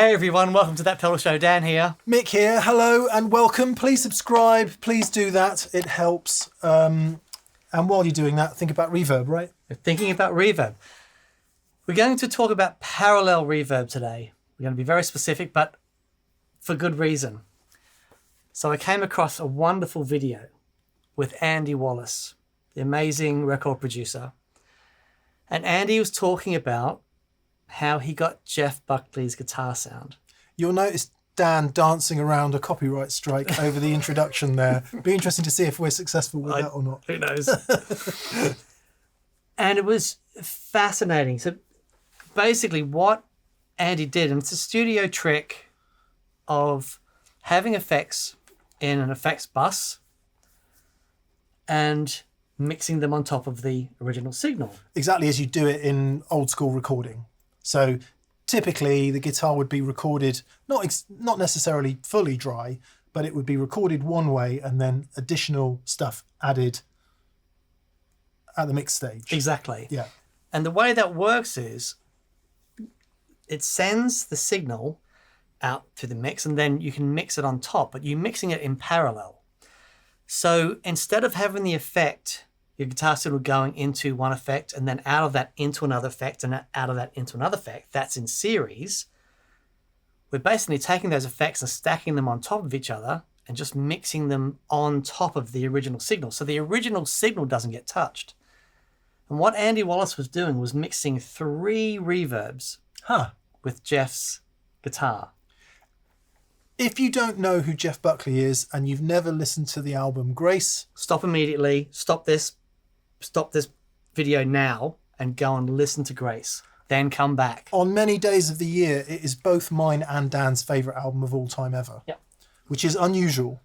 Hey everyone, welcome to That Pedal Show. Dan here. Mick here. Hello and welcome. Please subscribe. Please do that. It helps. And while you're doing that, think about reverb, right? We're thinking about reverb. We're going to talk about parallel reverb today. We're going to be very specific, but for good reason. So I came across a wonderful video with Andy Wallace, the amazing record producer. And Andy was talking about how he got Jeff Buckley's guitar sound. You'll notice Dan dancing around a copyright strike over the introduction there. Be interesting to see if we're successful with that or not. Who knows? And it was fascinating. So basically what Andy did, and it's a studio trick of having effects in an effects bus and mixing them on top of the original signal. Exactly as you do it in old school recording. So typically the guitar would be recorded, not necessarily fully dry, but it would be recorded one way and then additional stuff added at the mix stage. Exactly. Yeah. And the way that works is it sends the signal out to the mix and then you can mix it on top, but you're mixing it in parallel. So instead of having the effect, your guitar signal going into one effect and then out of that into another effect and out of that into another effect, that's in series. We're basically taking those effects and stacking them on top of each other and just mixing them on top of the original signal. So the original signal doesn't get touched. And what Andy Wallace was doing was mixing 3 reverbs with Jeff's guitar. If you don't know who Jeff Buckley is and you've never listened to the album Grace, stop immediately, stop this video now and go and listen to Grace. Then come back. On many days of the year, it is both mine and Dan's favourite album of all time ever. Yeah. Which is unusual.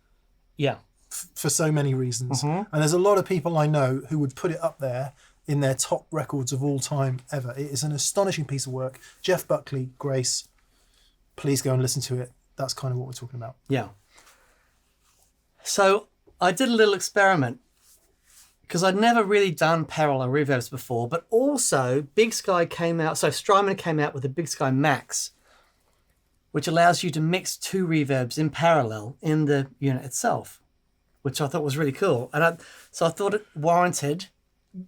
Yeah. For so many reasons. Mm-hmm. And there's a lot of people I know who would put it up there in their top records of all time ever. It is an astonishing piece of work. Jeff Buckley, Grace, please go and listen to it. That's kind of what we're talking about. Yeah. So I did a little experiment because I'd never really done parallel reverbs before, but also Big Sky came out. So Strymon came out with the Big Sky Max, which allows you to mix 2 reverbs in parallel in the unit itself, which I thought was really cool. And so I thought it warranted.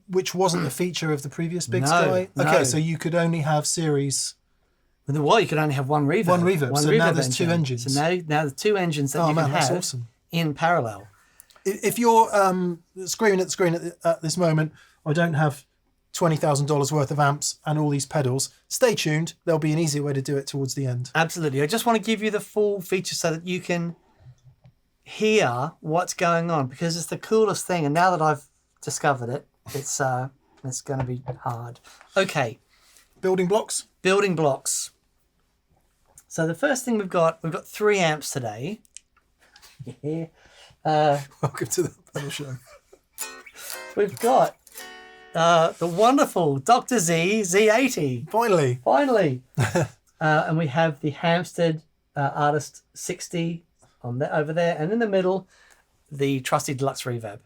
Which wasn't a feature of the previous Big Sky? No. Okay, so you could only have series. Well, you could only have one reverb. One reverb. So now there's 2 engines. So now there's 2 engines that you can have awesome. In parallel. If you're screaming at the screen at this moment, I don't have $20,000 worth of amps and all these pedals, stay tuned. There'll be an easier way to do it towards the end. Absolutely. I just want to give you the full feature so that you can hear what's going on because it's the coolest thing. And now that I've discovered it, it's going to be hard. Okay. Building blocks. Building blocks. So the first thing we've got 3 amps today. Yeah. Welcome to the pedal show. We've got the wonderful Dr. Z Z80. Finally. And we have the Hampstead Artist 60 over there, and in the middle, the trusty Deluxe Reverb.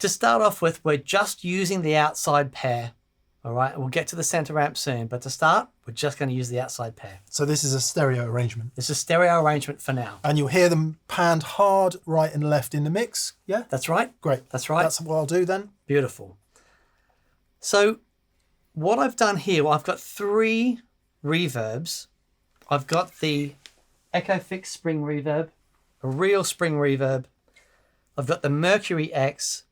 To start off with, we're just using the outside pair. All right, we'll get to the center amp soon, but to start, we're just going to use the outside pair. So this is a stereo arrangement. It's a stereo arrangement for now. And you'll hear them panned hard right and left in the mix, yeah? That's right. Great. That's right. That's what I'll do then. Beautiful. So what I've done here, I've got 3 reverbs. I've got the Echo Fix Spring Reverb, a real spring reverb. I've got the Mercury X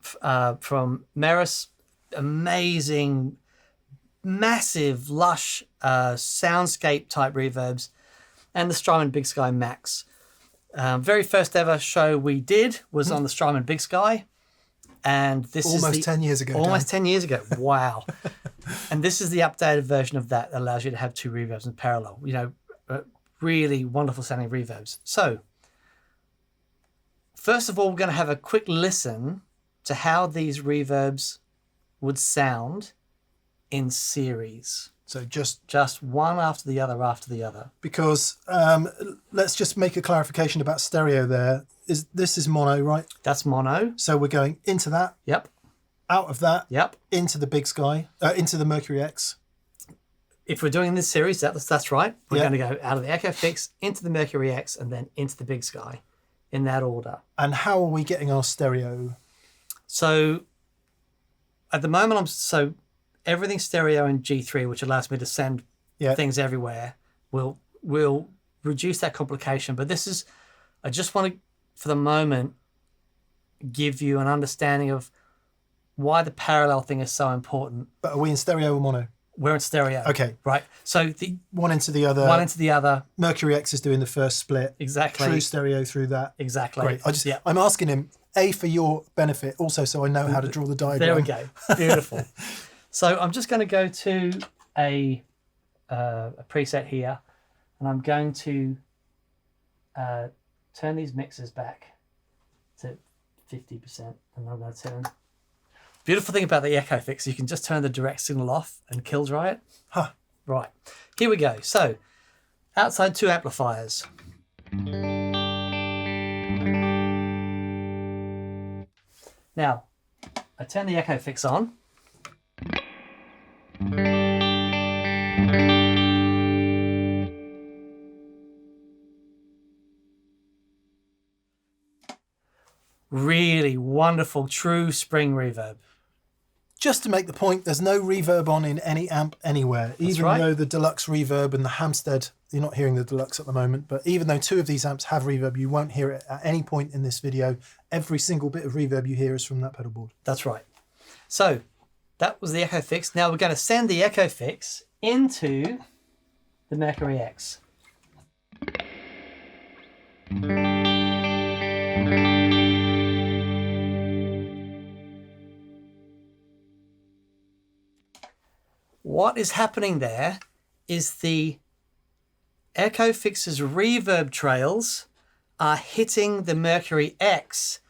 from Meris, amazing, massive, lush soundscape type reverbs, and the Strymon Big Sky Max. Very first ever show we did was on the Strymon Big Sky, and this almost is 10 years ago. Almost 10 years ago. Wow. And this is the updated version of that allows you to have 2 reverbs in parallel. You know, really wonderful sounding reverbs. So, first of all, we're going to have a quick listen to how these reverbs would sound in series. So just one after the other. Because let's just make a clarification about stereo there. This is mono, right? That's mono. So we're going into that. Yep. Out of that. Yep. Into the Big Sky. Into the Mercury X. if we're doing this series, that's right. We're Yeah. going to go out of the Echo Fix into the Mercury X and then into the Big Sky in that order. And how are we getting our stereo? So at the moment, everything's stereo in G3, which allows me to send things everywhere. We'll reduce that complication. But I just want to, for the moment, give you an understanding of why the parallel thing is so important. But are we in stereo or mono? We're in stereo. Okay. Right. So the One into the other. one into the other. Mercury X is doing the first split. Exactly. True stereo through that. Exactly. Great. I'm asking him, A, for your benefit, also so I know how to draw the diagram. There we go. Beautiful. So I'm just going to go to a preset here, and I'm going to turn these mixers back to 50%, and I'm going to turn. Beautiful thing about the Echo Fix, you can just turn the direct signal off and kill dry it. Huh. Right. Here we go. So outside 2 amplifiers. Now, I turn the Echo Fix on. Really wonderful, true spring reverb. Just to make the point, there's no reverb on in any amp anywhere. Even though the Deluxe Reverb and the Hampstead, you're not hearing the Deluxe at the moment, but even though 2 of these amps have reverb, you won't hear it at any point in this video. Every single bit of reverb you hear is from that pedal board. That's right. So that was the Echo Fix. Now we're going to send the Echo Fix into the Mercury X. What is happening there is the Echo Fix's reverb trails are hitting the Mercury X,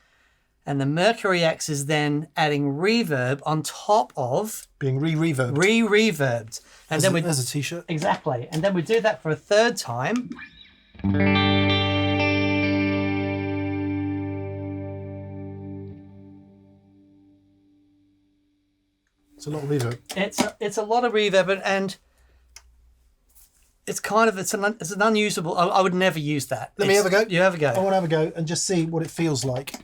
and the Mercury X is then adding reverb on top of Being re-reverbed. re-reverbed. And then There's a t-shirt. exactly. And then we do that for a third time. It's a lot of reverb. It's a lot of reverb, and it's kind of it's an unusable. I would never use that. Let me have a go. You have a go. I want to have a go and just see what it feels like.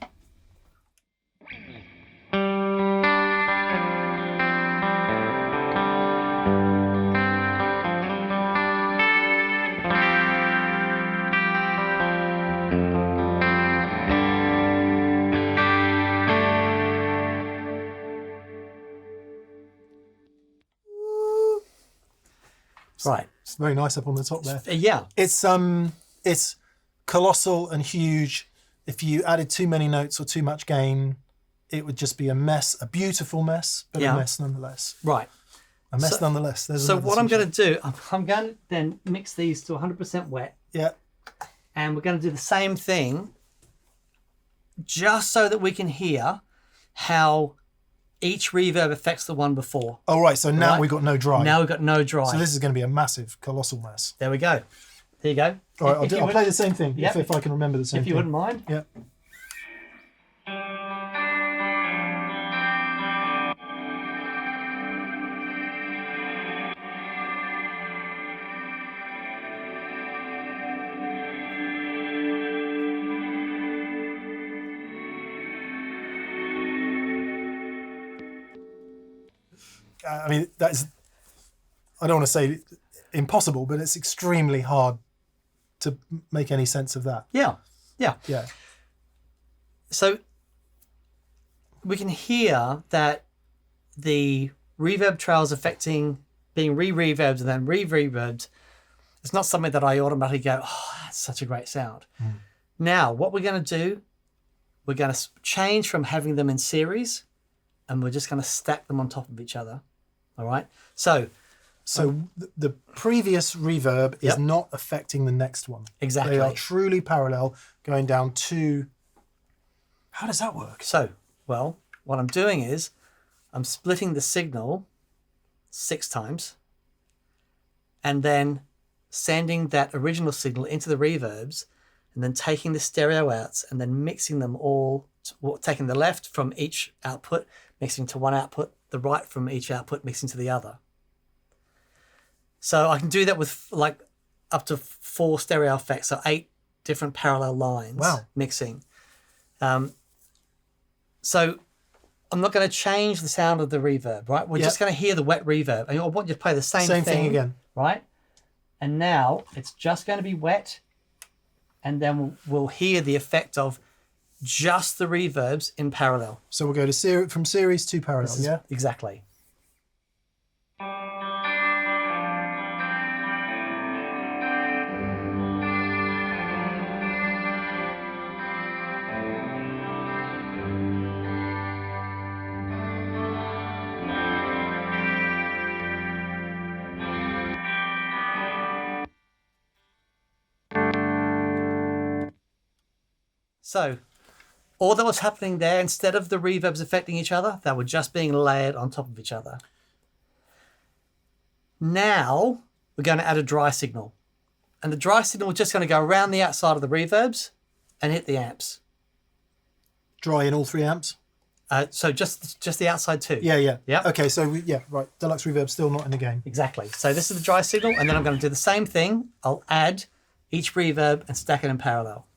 Right. It's very nice up on the top there. Yeah. It's colossal and huge. If you added too many notes or too much gain, it would just be a mess, a beautiful mess, but a mess nonetheless. Right. A mess nonetheless. So what I'm going to do, I'm going to then mix these to 100% wet. Yeah. And we're going to do the same thing just so that we can hear how each reverb affects the one before. Oh, right. So now we've got no dry. Now we've got no dry. So this is going to be a massive, colossal mess. There we go. There you go. All right, I'll play the same thing if I can remember the same thing. If you wouldn't mind. Yeah. I mean, that is, I don't want to say impossible, but it's extremely hard to make any sense of that. Yeah. Yeah. Yeah. So we can hear that the reverb trails affecting being re-reverbed and then re-reverbed. It's not something that I automatically go, oh, that's such a great sound. Now, what we're going to do, we're going to change from having them in series, and we're just going to stack them on top of each other. All right. So the previous reverb is not affecting the next one. Exactly. They are truly parallel, going down to. How does that work? So, well, what I'm doing is I'm splitting the signal 6 times and then sending that original signal into the reverbs and then taking the stereo outs and then mixing them all, taking the left from each output, mixing to one output, the right from each output, mixing to the other. So I can do that with like up to 4 stereo effects, so 8 different parallel lines. Wow. Mixing. So I'm not going to change the sound of the reverb, right? We're just going to hear the wet reverb. And I want you to play the same thing again. Right? And now it's just going to be wet. And then we'll hear the effect of just the reverbs in parallel. So we'll go to from series to parallel, yeah? Exactly. So all that was happening there, instead of the reverbs affecting each other, they were just being layered on top of each other. Now we're going to add a dry signal. And the dry signal is just going to go around the outside of the reverbs and hit the amps. Dry in all 3 amps? So just the outside too. Yeah. Yeah. Okay, so right. Deluxe Reverb still not in the game. Exactly. So this is the dry signal, and then I'm going to do the same thing. I'll add each reverb and stack it in parallel.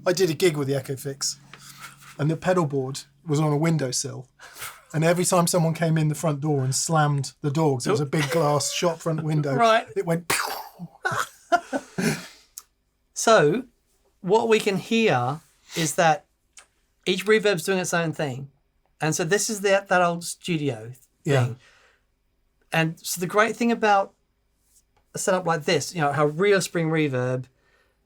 I did a gig with the Echo Fix, and the pedal board was on a windowsill. And every time someone came in the front door and slammed the door, 'cause it was a big glass shop front window, Right. It went... So what we can hear is that each reverb's doing its own thing. And so this is that old studio thing. And so the great thing about a setup like this, how real spring reverb,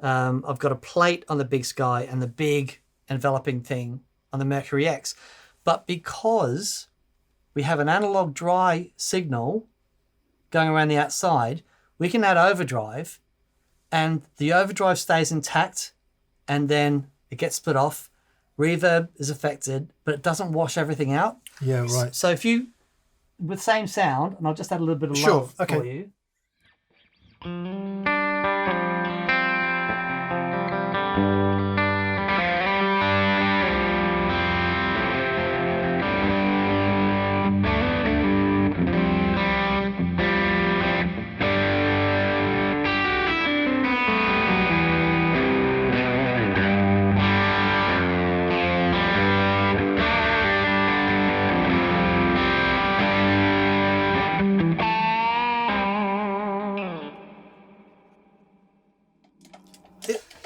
I've got a plate on the Big Sky and the big enveloping thing on the Mercury X. But because we have an analog dry signal going around the outside, we can add overdrive, and the overdrive stays intact, and then it gets split off. Reverb is affected, but it doesn't wash everything out. Yeah, right. So if you, with same sound, and I'll just add a little bit of love for you.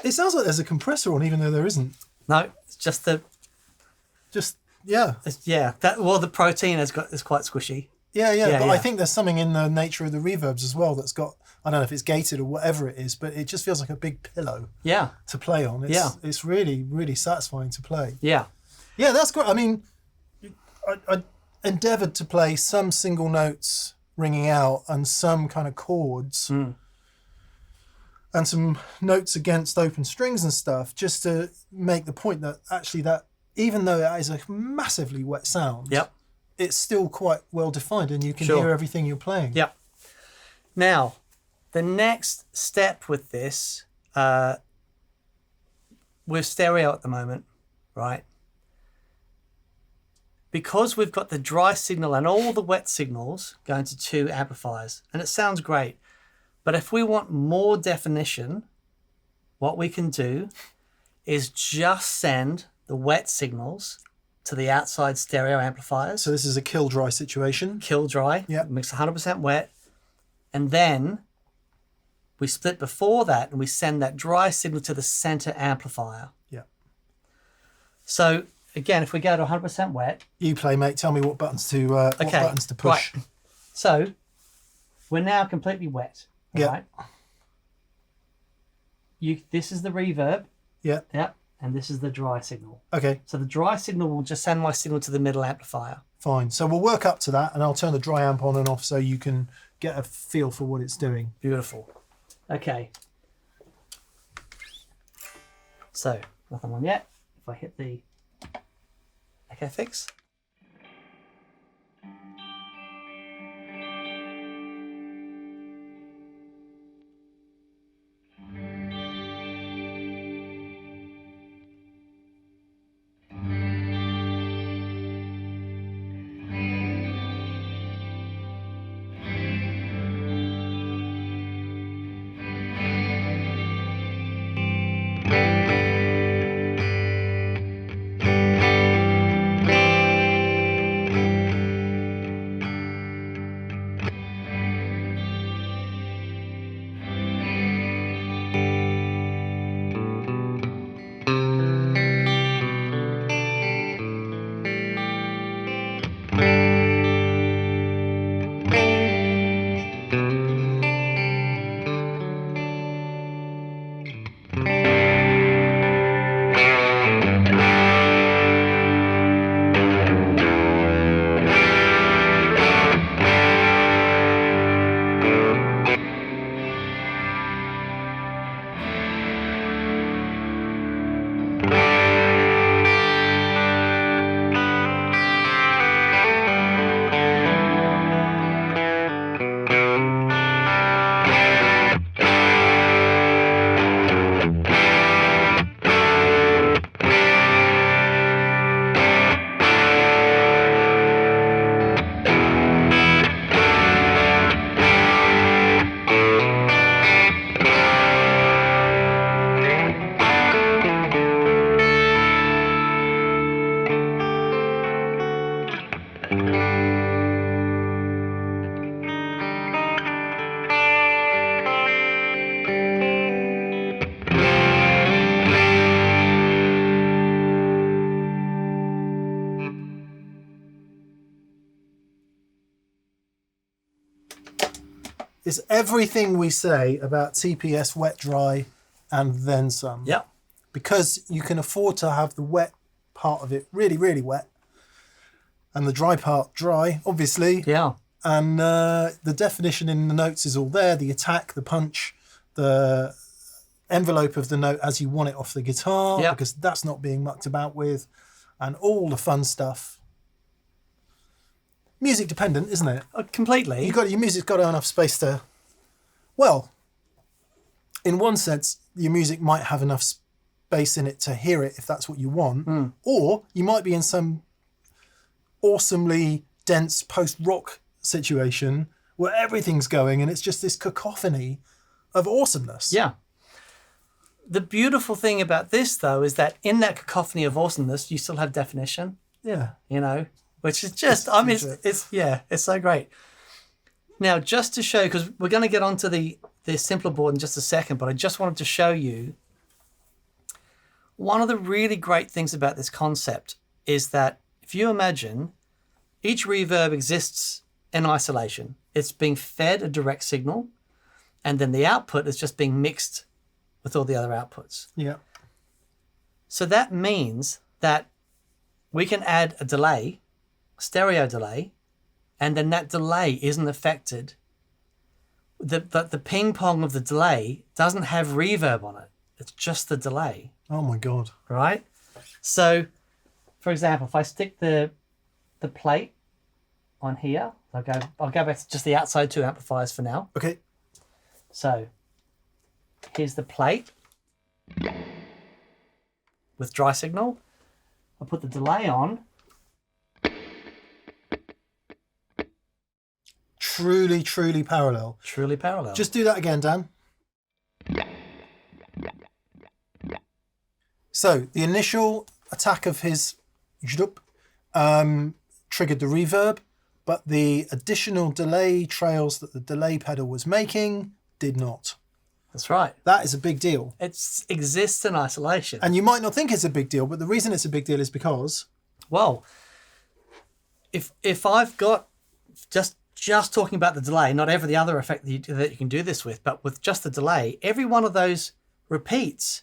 It sounds like there's a compressor on, even though there isn't. No, it's just the... Yeah. The protein is quite squishy. Yeah, but I think there's something in the nature of the reverbs as well that's got, I don't know if it's gated or whatever it is, but it just feels like a big pillow to play on. It's really, really satisfying to play. Yeah, that's great. I mean, I endeavoured to play some single notes ringing out and some kind of chords and some notes against open strings and stuff, just to make the point that actually that, even though it is a massively wet sound, it's still quite well defined and you can hear everything you're playing. Yep. Now, the next step with this, we're stereo at the moment, right? Because we've got the dry signal and all the wet signals going to 2 amplifiers, and it sounds great. But if we want more definition, what we can do is just send the wet signals to the outside stereo amplifiers. So this is a kill dry situation. Kill dry. Yeah. Mix 100% wet. And then we split before that and we send that dry signal to the center amplifier. Yeah. So again, if we go to 100% wet. You play, mate. Tell me what buttons to what buttons to push. Right. So we're now completely wet. Yeah. Right? This is the reverb. Yeah. Yep. And this is the dry signal. Okay. So the dry signal will just send my signal to the middle amplifier. Fine. So we'll work up to that, and I'll turn the dry amp on and off so you can get a feel for what it's doing. Beautiful. Okay. So, nothing on yet. If I hit the echo fix. It's everything we say about TPS wet dry and then some. Yep. Because you can afford to have the wet part of it really, really wet and the dry part dry, obviously. Yeah. And the definition in the notes is all there, the attack, the punch, the envelope of the note as you want it off the guitar, Yep. because that's not being mucked about with, and all the fun stuff. Music dependent, isn't it? Completely. Your music's got enough space to, well, in one sense, your music might have enough space in it to hear it if that's what you want, or you might be in some awesomely dense post-rock situation where everything's going and it's just this cacophony of awesomeness. Yeah. The beautiful thing about this, though, is that in that cacophony of awesomeness, you still have definition. Yeah. You know, which is just, it's so great. Now, just to show, because we're going to get onto the simpler board in just a second, but I just wanted to show you one of the really great things about this concept is that if you imagine each reverb exists in isolation, it's being fed a direct signal, and then the output is just being mixed with all the other outputs. Yeah. So that means that we can add a delay, stereo delay, and then that delay isn't affected. The ping pong of the delay doesn't have reverb on it. It's just the delay. Oh my God. Right? So, for example, if I stick the plate on here, I'll go back to just the outside two amplifiers for now. Okay. So, here's the plate with dry signal. I'll put the delay on. Truly, truly parallel. Truly parallel. Just do that again, Dan. So the initial attack of his triggered the reverb, but the additional delay trails that the delay pedal was making did not. That's right. That is a big deal. It exists in isolation. And you might not think it's a big deal, but the reason it's a big deal is because... Well, if I've got just talking about the delay, not every other effect that you can do this with, but with just the delay, every one of those repeats,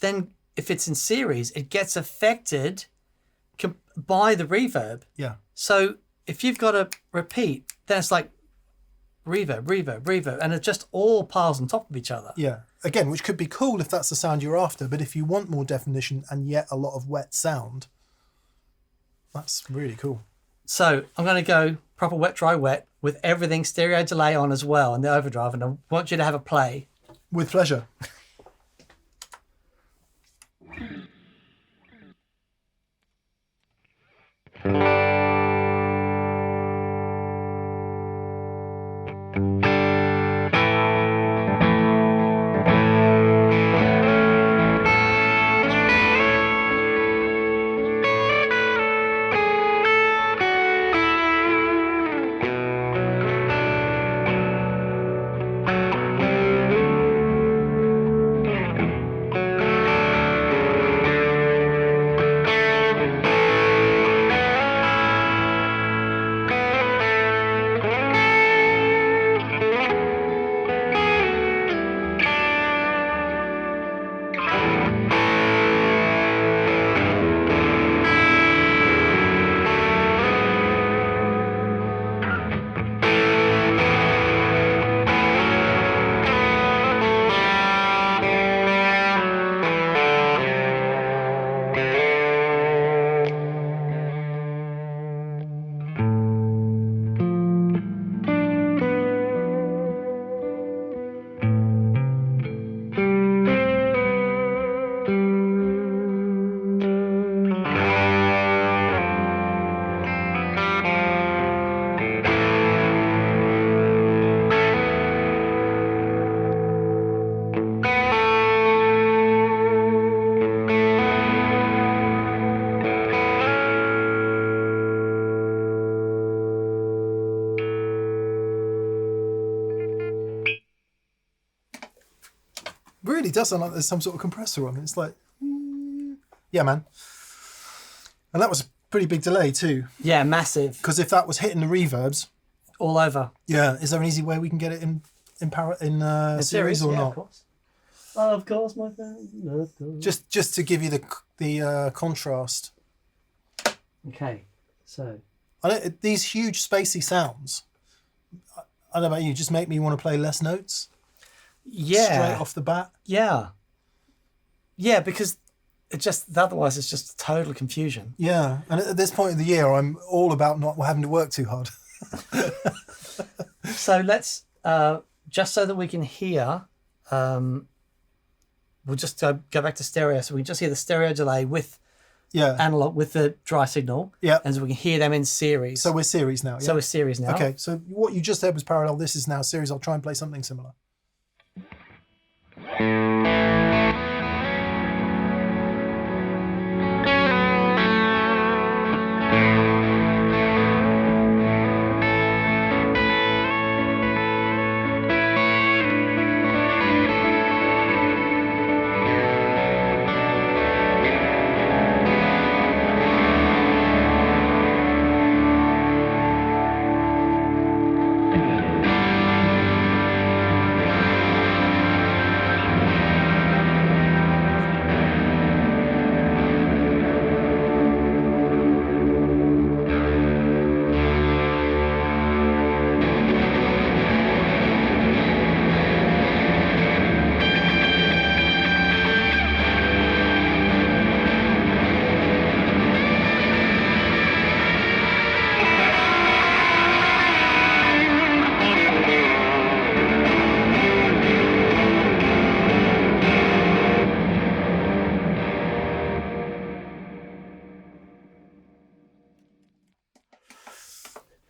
then if it's in series, it gets affected by the reverb. Yeah. So if you've got a repeat, then it's like reverb, reverb, reverb, and it just all piles on top of each other. Yeah. Again, which could be cool if that's the sound you're after, but if you want more definition and yet a lot of wet sound, that's really cool. So I'm going to go proper wet, dry, wet with everything stereo delay on as well and the overdrive, and I want you to have a play. With pleasure. Really does sound like there's some sort of compressor on it. It's like, yeah, man. And that was a pretty big delay too. Yeah, massive. Because if that was hitting the reverbs, all over. Yeah, is there an easy way we can get it in series or yeah, not? Of course. Of course, my friend. Of course. Just to give you the contrast. Okay, so these huge spacey sounds. I don't know about you, just make me want to play less notes. Yeah. Straight off the bat. Yeah. Yeah, because otherwise it's just total confusion. Yeah, and at this point of the year, I'm all about not having to work too hard. So let's just so that we can hear. We'll just go back to stereo, so we can just hear the stereo delay with analog with the dry signal. Yeah, and so we can hear them in series. So we're series now. Yeah? So we're series now. Okay, so what you just said was parallel. This is now series. I'll try and play something similar.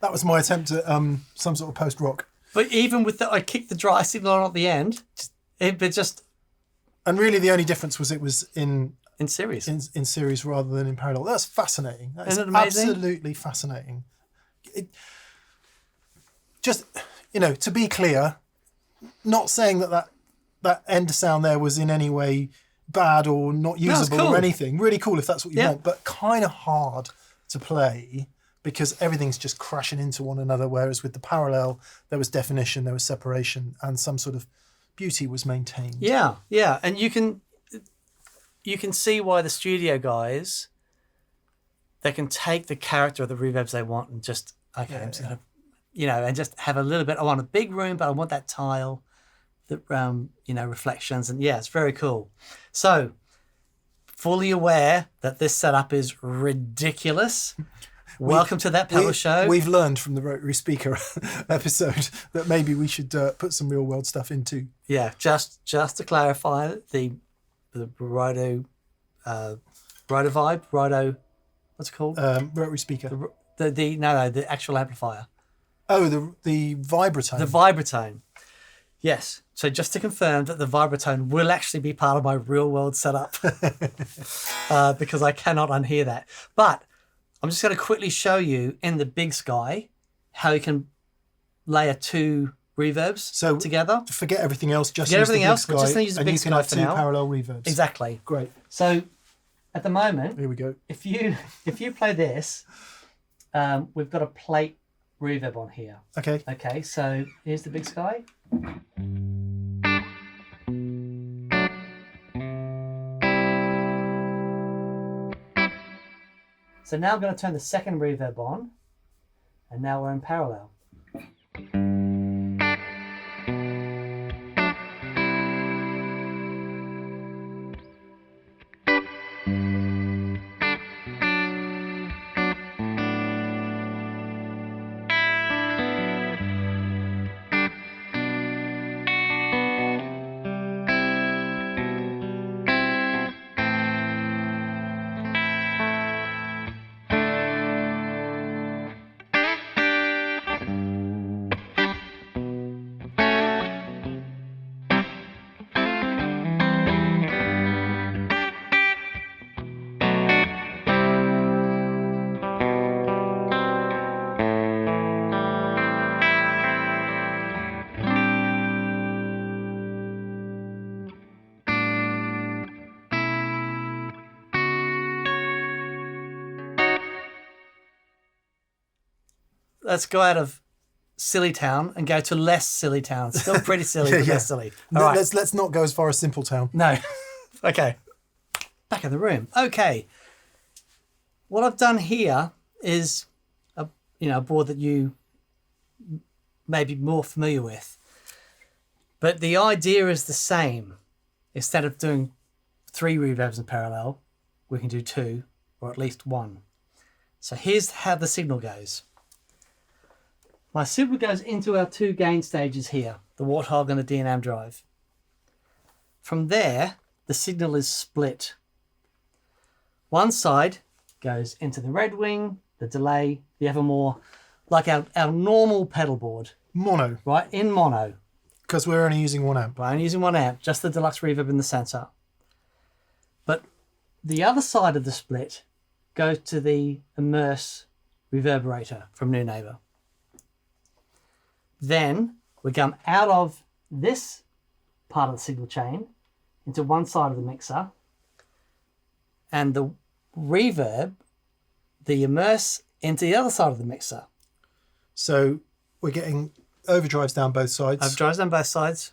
That was my attempt at some sort of post-rock. But even with I kicked the dry signal on at the end, it just... And really the only difference was it was in series. In series rather than in parallel. That's fascinating. That is Isn't it amazing? Absolutely fascinating. Just, to be clear, not saying that end sound there was in any way bad or not usable or anything. Really cool if that's what you want, but kind of hard to play because everything's just crashing into one another, whereas with the parallel, there was definition, there was separation, and some sort of beauty was maintained. Yeah, yeah. And you can see why the studio guys they can take the character of the reverbs they want and just, okay, I'm just going to, you know, and just have a little bit. I want a big room, but I want that tile, the you know, reflections. And yeah, it's very cool. So fully aware that this setup is ridiculous. Welcome to that pedal show. We've learned from the rotary speaker episode that maybe we should put some real world stuff into. Yeah, just to clarify, the Roto vibe, what's it called? Rotary speaker. The actual amplifier. Oh, the vibratone. The vibratone. Yes. So just to confirm that the vibratone will actually be part of my real world setup because I cannot unhear that. But I'm just going to quickly show you in the Big Sky how you can layer 2 reverbs together. Forget everything else. Just forget use everything the Big else. Sky, We're just going to use the Big Sky for now. And you can have 2 parallel reverbs. Exactly. Great. So at the moment, here we go. If you play this, we've got a plate reverb on here. Okay. Okay. So here's the Big Sky. So now I'm going to turn the second reverb on, and now we're in parallel. Let's go out of Silly Town and go to less Silly Town. Still pretty silly, but less silly. All right. Let's not go as far as Simple Town. No. Okay. Back in the room. Okay. What I've done here is a board that you may be more familiar with. But the idea is the same. Instead of doing 3 reverbs in parallel, we can do 2 or at least 1. So here's how the signal goes. My signal goes into our 2 gain stages here, the Warthog and the D&M drive. From there, the signal is split. One side goes into the Red Wing, the delay, the Evermore, like our normal pedal board. Mono. Right, in mono. Because we're only using 1 amp. We're only using 1 amp, just the deluxe reverb in the center. But the other side of the split goes to the Empress reverberator from New Neighbor. Then we come out of this part of the signal chain into one side of the mixer, and the reverb, the Empress, into the other side of the mixer. So we're getting overdrives down both sides. Overdrives down both sides.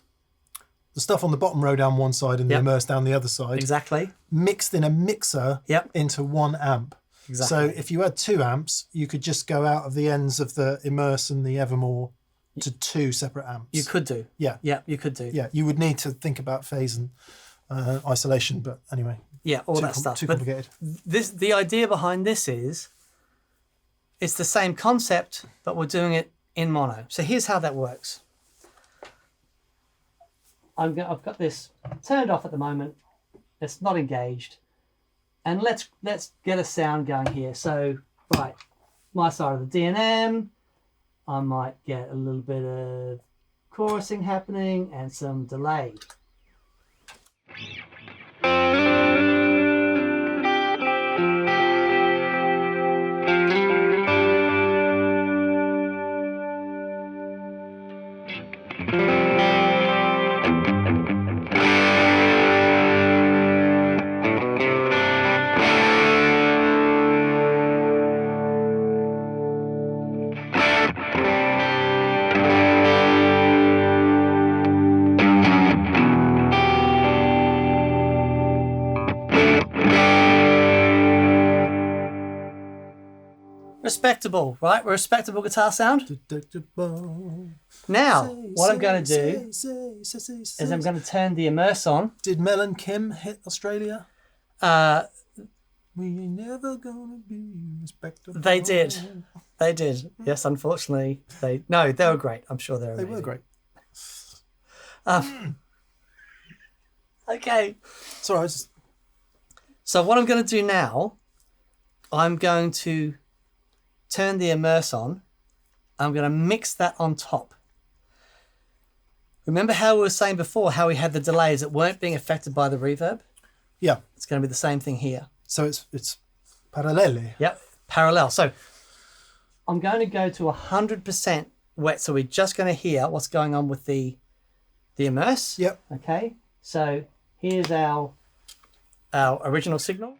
The stuff on the bottom row down one side and the Empress down the other side. Exactly. Mixed in a mixer into 1 amp. Exactly. So if you had 2 amps, you could just go out of the ends of the Empress and the Evermore to 2 separate amps. You could do. Yeah. Yeah, you could do. Yeah, you would need to think about phase and isolation, but anyway. Yeah, all that stuff. Too complicated. But the idea behind this is it's the same concept, but we're doing it in mono. So here's how that works. I've got this turned off at the moment. It's not engaged. And let's get a sound going here. So, right, my side of the D&M. I might get a little bit of chorusing happening and some delay. respectable, right? We're a respectable guitar sound. Predictable. Now, what I'm going to do is I'm going to turn the immerse on. Did Mel and Kim hit Australia? We ain't never gonna be respectable. They did. They did. Yes, unfortunately, they were great. I'm sure they were great. Okay. Sorry. So what I'm going to do now, I'm going to turn the immerse on. I'm going to mix that on top. Remember how we were saying before, how we had the delays that weren't being affected by the reverb? Yeah. It's going to be the same thing here. So it's parallele. Yep, parallel. So I'm going to go to 100% wet. So we're just going to hear what's going on with the immerse. Yep. Okay. So here's our original signal.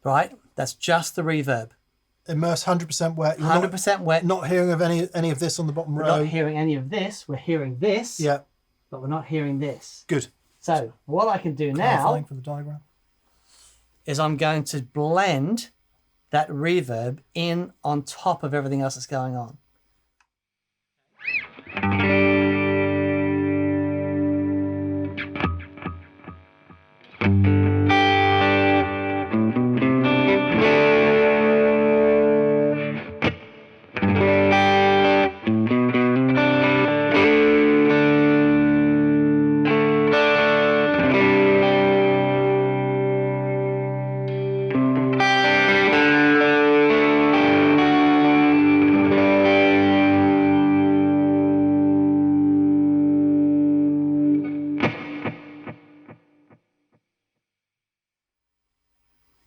Right, that's just the reverb. Immerse 100% wet. You're 100% wet. Not hearing of any of this on the bottom row. We're not hearing any of this. We're hearing this. Yeah. But we're not hearing this. Good. So what I can do now for the diagram is I'm going to blend that reverb in on top of everything else that's going on.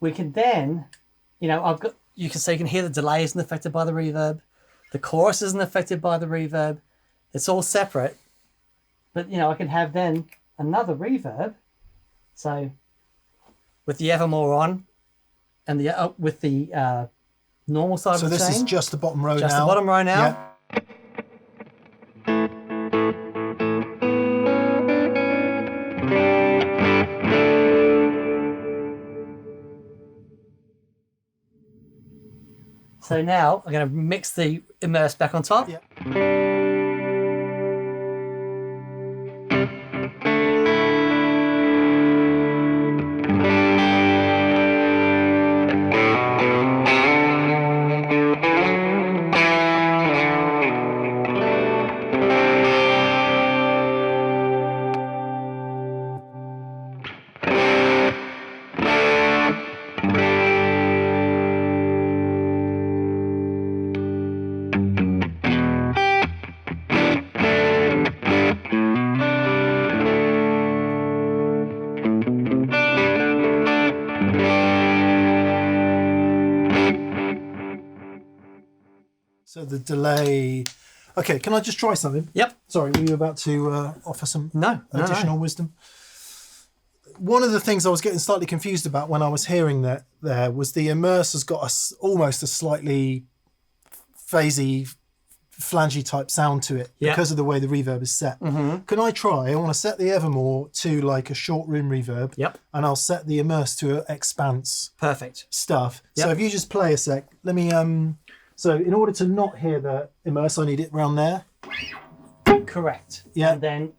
We can then, you can hear the delay isn't affected by the reverb. The chorus isn't affected by the reverb. It's all separate. But, I can have then another reverb. So with the Evermore on and with the normal side of the chain. So this is just the bottom row now? Just the bottom row now. Yeah. So now I'm going to mix the immerse back on top. Yeah. So the delay. Okay, can I just try something? Yep. Sorry, were you about to offer some additional wisdom? One of the things I was getting slightly confused about when I was hearing that there was the immerse has got almost a slightly phasey, flangy type sound to it because of the way the reverb is set. Mm-hmm. Can I try? I want to set the Evermore to like a short room reverb. Yep. And I'll set the immerse to expanse. Perfect. Stuff. Yep. So if you just play a sec, let me so in order to not hear the immerse, I need it around there. Correct. Yeah. And then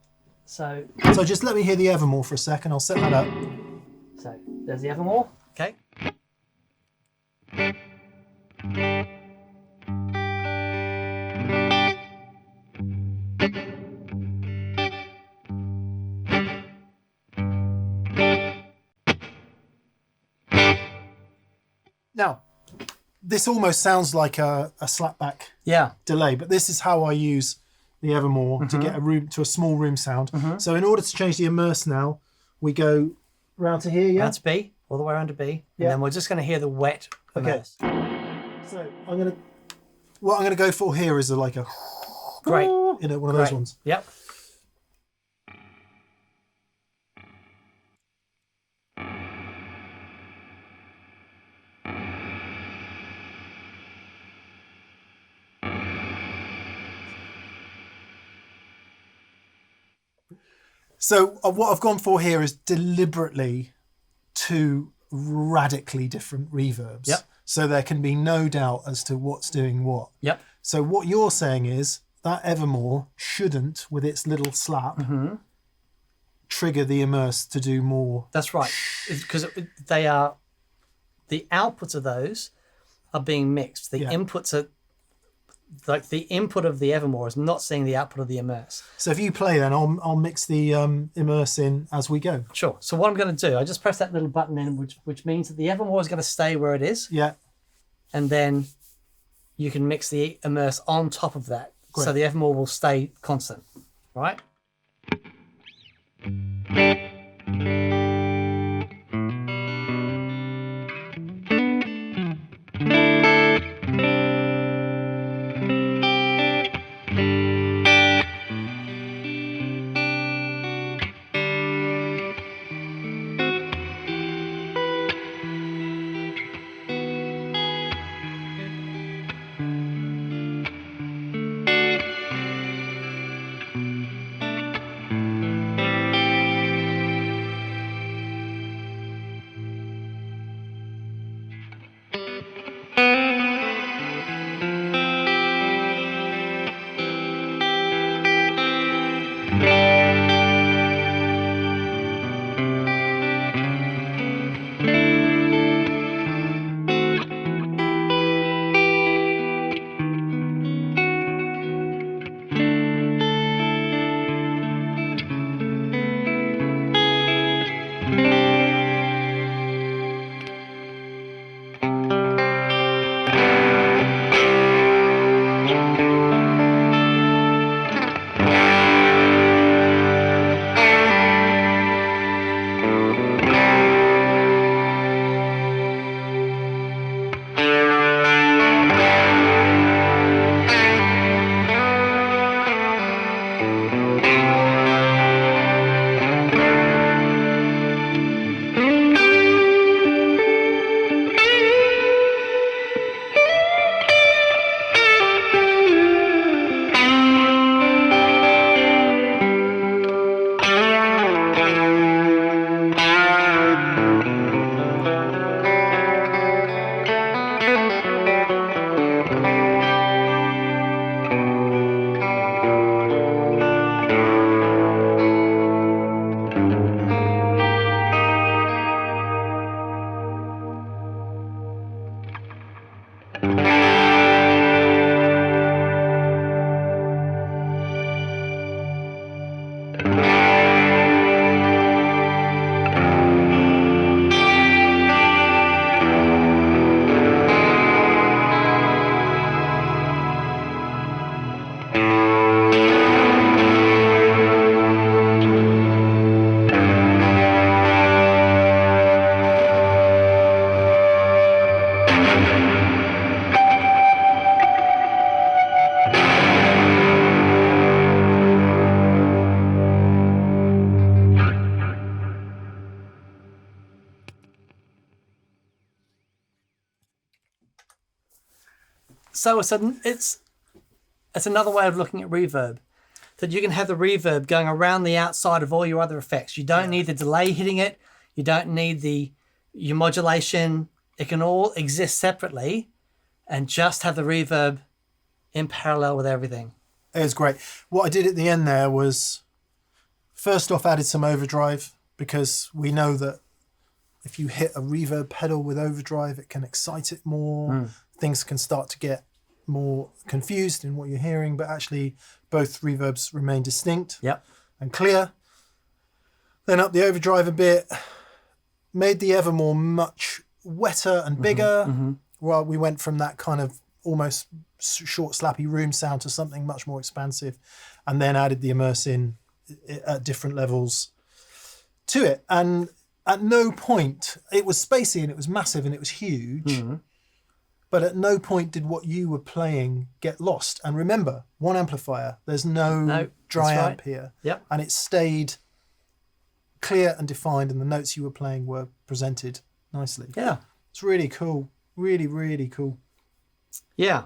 so just let me hear the Evermore for a second. I'll set that up. So there's the Evermore. Okay. Now, this almost sounds like a slapback delay, but this is how I use the Evermore to get a small room sound. So in order to change the immerse now, we go round to here, That's B. all the way around to B, and Yeah. then we're just going to hear the wet immerse. So what I'm gonna go for here is like a Great. one of those ones. Yep. So what I've gone for here is deliberately 2 radically different reverbs. Yep. So there can be no doubt as to what's doing what. Yep. So what you're saying is that Evermore shouldn't, with its little slap, trigger the immerse to do more. That's right, because they are, the outputs of those are being mixed. The inputs are, like the input of the Evermore is not seeing the output of the immerse. So if you play, then I'll mix the immerse in as we go. Sure. So what I'm going to do, I just press that little button in, which means that the Evermore is going to stay where it is. Yeah. And then you can mix the immerse on top of that. Great. So the Evermore will stay constant, right? So it's another way of looking at reverb, that you can have the reverb going around the outside of all your other effects. You don't need the delay hitting it. You don't need your modulation. It can all exist separately and just have the reverb in parallel with everything. It was great. What I did at the end there was, first off, added some overdrive, because we know that if you hit a reverb pedal with overdrive, it can excite it more. Things can start to get more confused in what you're hearing, but actually both reverbs remain distinct and clear. Then up the overdrive a bit, made the Evermore much wetter and bigger. Well, we went from that kind of almost short, slappy room sound to something much more expansive, and then added the immerse in at different levels to it. And at no point, it was spacey and it was massive and it was huge, but at no point did what you were playing get lost. And remember, one amplifier, there's no dry that's amp right. here. Yep. And it stayed clear and defined, and the notes you were playing were presented nicely. Yeah. It's really cool. Really, really cool. Yeah.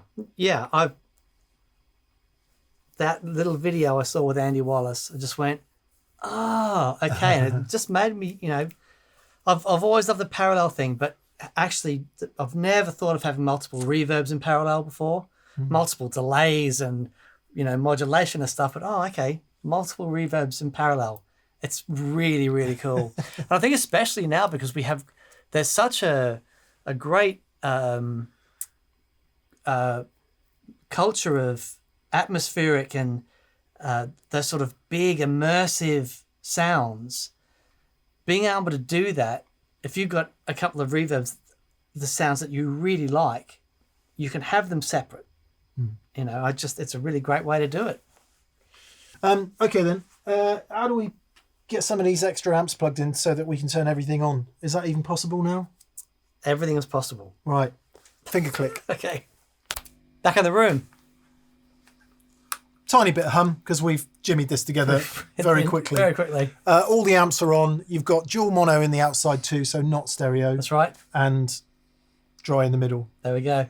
That little video I saw with Andy Wallace, I just went, okay. And it just made me, I've always loved the parallel thing, but actually I've never thought of having multiple reverbs in parallel before, multiple delays and, modulation and stuff. But, okay, multiple reverbs in parallel. It's really, really cool. And I think especially now because there's such a great culture of atmospheric and those sort of big immersive sounds. Being able to do that, if you've got a couple of reverbs, the sounds that you really like, you can have them separate. It's a really great way to do it. Okay then, how do we get some of these extra amps plugged in so that we can turn everything on? Is that even possible now? Everything is possible. Right. Finger click. Okay. Back in the room. Tiny bit of hum because we've jimmied this together very quickly. Very quickly. All the amps are on. You've got dual mono in the outside too, so not stereo. That's right. And dry in the middle. There we go.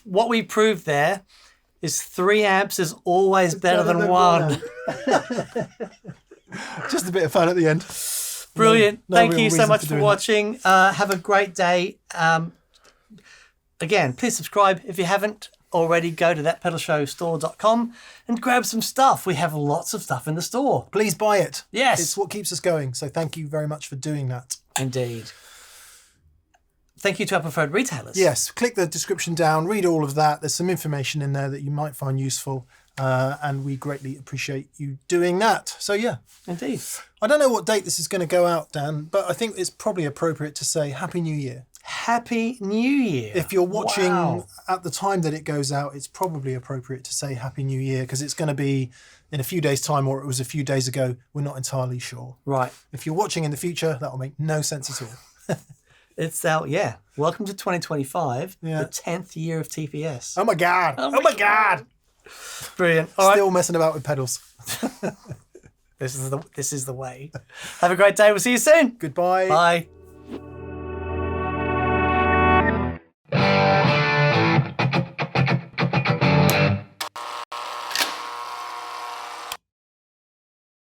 What we proved there is 3 amps is always better than 1. Just a bit of fun at the end. Brilliant. No Thank real you so reason much for for doing watching. Have a great day. Again, please subscribe if you haven't already. Go to thatpedalshowstore.com and grab some stuff. We have lots of stuff in the store. Please buy it. Yes. It's what keeps us going. So thank you very much for doing that. Indeed. Thank you to our preferred retailers. Yes, click the description down, read all of that. There's some information in there that you might find useful. and we greatly appreciate you doing that. So yeah, Indeed. I don't know what date this is going to go out, Dan, but I think it's probably appropriate to say Happy New Year. Happy New Year. If you're watching Wow. at the time that it goes out, it's probably appropriate to say Happy New Year because it's going to be in a few days' time, or it was a few days ago. We're not entirely sure. Right. If you're watching in the future, that will make no sense at all. It's out, yeah. Welcome to 2025, Yeah. the 10th year of TPS. Oh my God. Oh my God. Brilliant. All right. Still messing about with pedals. This is the way. Have a great day. We'll see you soon. Goodbye. Bye.